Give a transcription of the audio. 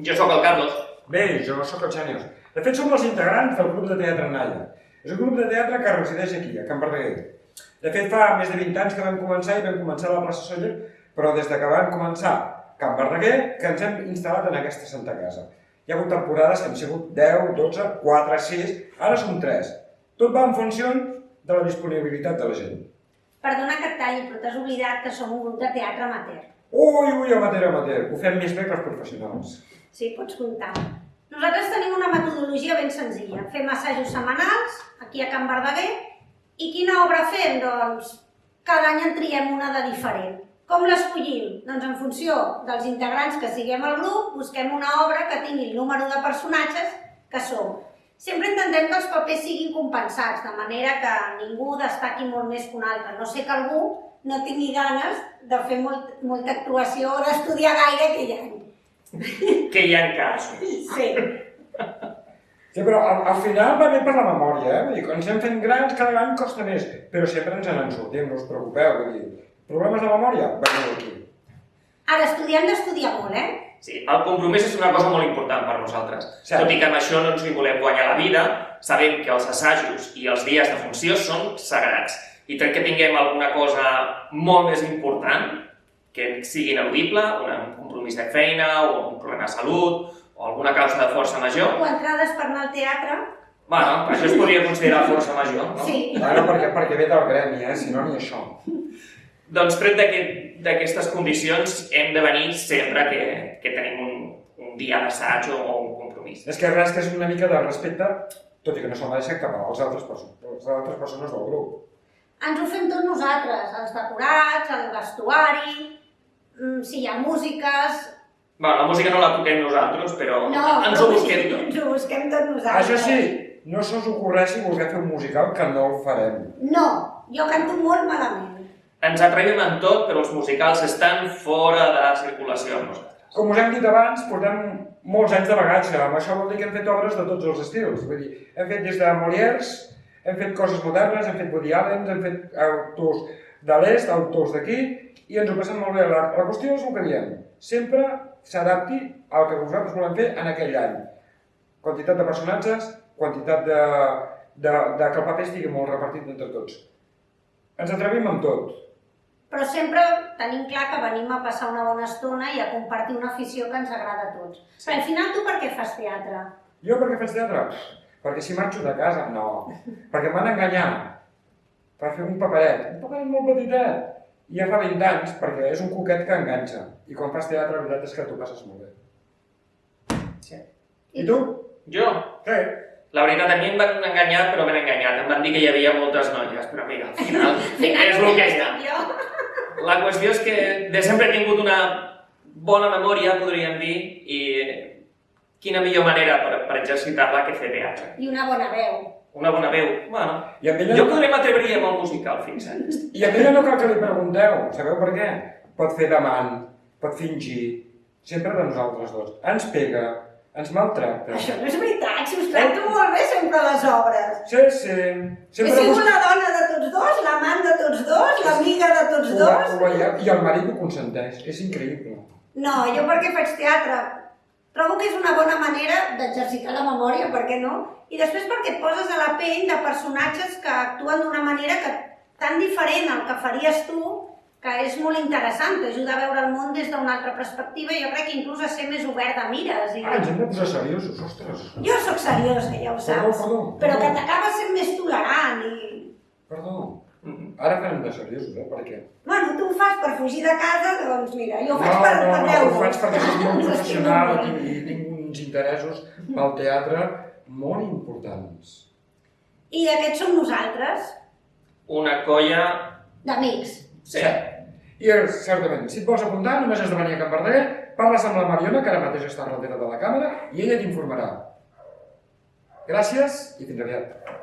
Jo sóc el Carlos. Bé, jo sóc el Xènios. De fet, som els integrants del grup de teatre Naya. És un grup de teatre que resideix aquí, a Can Verdaguer. De fet, fa més de 20 anys que vam començar i vam començar a la plaça Sóller, però des que vam començar Can Verdaguer, que ens hem instal·lat en aquesta santa casa. Hi ha hagut temporades que han sigut 10, 12, 4, 6, ara som 3. Tot va en funció de la disponibilitat de la gent. Perdona que et talli, però t'has oblidat que som un grup de teatre amateur. Ui, amateur. Ho fem més bé que els professionals. Sí, pots comptar. Nosaltres tenim una metodologia ben senzilla. Fem assajos setmanals, aquí a Can Verdaguer, i quina obra fem? Doncs cada any en triem una de diferent. Com l'escollim? Doncs en funció dels integrants que siguem al grup, busquem una obra que tingui el número de personatges que som. Sempre intentem que els papers siguin compensats, de manera que ningú destaqui molt més que un altre. No sé que algú no tingui ganes de fer molta actuació o d'estudiar gaire aquell any. Que hi ha casos. Sí. Sí, però al final va bé per la memòria, eh? Vull dir, quan estem fent grans, cada any costa més, però sempre ens en sortim, no us preocupeu. Vull dir, problemes de memòria? Veniu aquí. Ara, estudiar hem d'estudiar molt, eh? Sí, el compromís és una cosa molt important per nosaltres. Cert. Tot i que amb això no ens hi volem guanyar la vida, sabem que els assajos i els dies de funció són sagrats. I crec que tinguem alguna cosa molt més important, que sigui ineludible, un compromís de feina o un problema de salut o alguna causa de força major. O entrades per anar al teatre. Bueno, això es podria considerar força major, no? Sí. Bueno, perquè ve del gremi, si no, ni això. Doncs tret d'aquestes condicions hem de venir sempre que tenim un dia d'assaig o un compromís. És que res que és una mica de respecte, tot i que no se'l mereixen cap a les altres persones del grup. Ens ho fem tots nosaltres, els decorats, el vestuari, si hi ha músiques... Bueno, la música no la toquem nosaltres, però ens ho busquem tot. Ens ho busquem tot nosaltres. Això sí, no se us ocorreixi voler fer un musical, que no el farem. No, jo canto molt malament. Ens atrevim en tot, però els musicals estan fora de circulació amb nosaltres. Com us hem dit abans, portem molts anys de bagatge. Amb això vol dir que hem fet obres de tots els estils. Vull dir, hem fet des de Molières, hem fet coses modernes, hem fet Woody Allen, hem fet autors de l'est, autors d'aquí, i ens ho passem molt bé. La qüestió és el que diem. Sempre s'adapti al que nosaltres volem fer en aquell any. Quantitat de personatges, quantitat de que el paper estigui molt repartit entre tots. Ens atrevim amb tot. Però sempre tenim clar que venim a passar una bona estona i a compartir una afició que ens agrada a tots. Sí. Al final, tu per què fas teatre? Jo per què faig teatre? Perquè si marxo de casa, no. Perquè em van enganyar per fer un paperet molt petitet. I ja fa 20 anys, perquè és un cuquet que enganxa. I quan fas teatre, la veritat és que t'ho passes molt bé. Sí. I tu? Jo? Sí. La veritat, a mi em van enganyar, però ben enganyat. Em van dir que hi havia moltes noies, però mira, al final és el que hi ha. La qüestió és que de sempre he tingut una bona memòria, podríem dir, i quina millor manera per exercitar-la que fer teatre. I una bona veu. Una bona veu. Bueno, jo podré m'atreviria amb el musical, fixa't. I a ella no cal que li pregunteu. Sabeu per què? Pot fer d'amant, pot fingir. Sempre de nosaltres dos. Ens pega, ens maltracta. Això no és veritat, si us tracto molt bé sempre a les obres. Sí. He sigut la dona de tots dos, l'amant de tots dos, l'amiga de tots dos. I el marit ho consenteix. És increïble. No, jo perquè faig teatre trobo que és una bona manera d'exercitar la memòria, per què no? I després perquè et poses a la pell de personatges que actuen d'una manera tan diferent al que faries tu, que és molt interessant, t'ajuda a veure el món des d'una altra perspectiva i jo crec que inclús a ser més obert de mires. Ens hem de posar seriosos, ostres. Jo sóc seriosa, ja ho saps. Perdó. Però que t'acabes sent més tolerant i... Perdó. Ara farem de seriosos, per què? Bueno, tu ho fas per fugir de casa, doncs mira, jo ho faig per veure-ho. No, ho faig perquè soc molt professional i tinc uns interessos pel teatre molt importants. I aquests som nosaltres. Una colla... D'amics. Sí. I certament, si et vols apuntar, només has de venir a Can Verdaguer, parles amb la Mariona, que ara mateix està darrere de la càmera, i ella t'informarà. Gràcies i fins aviat.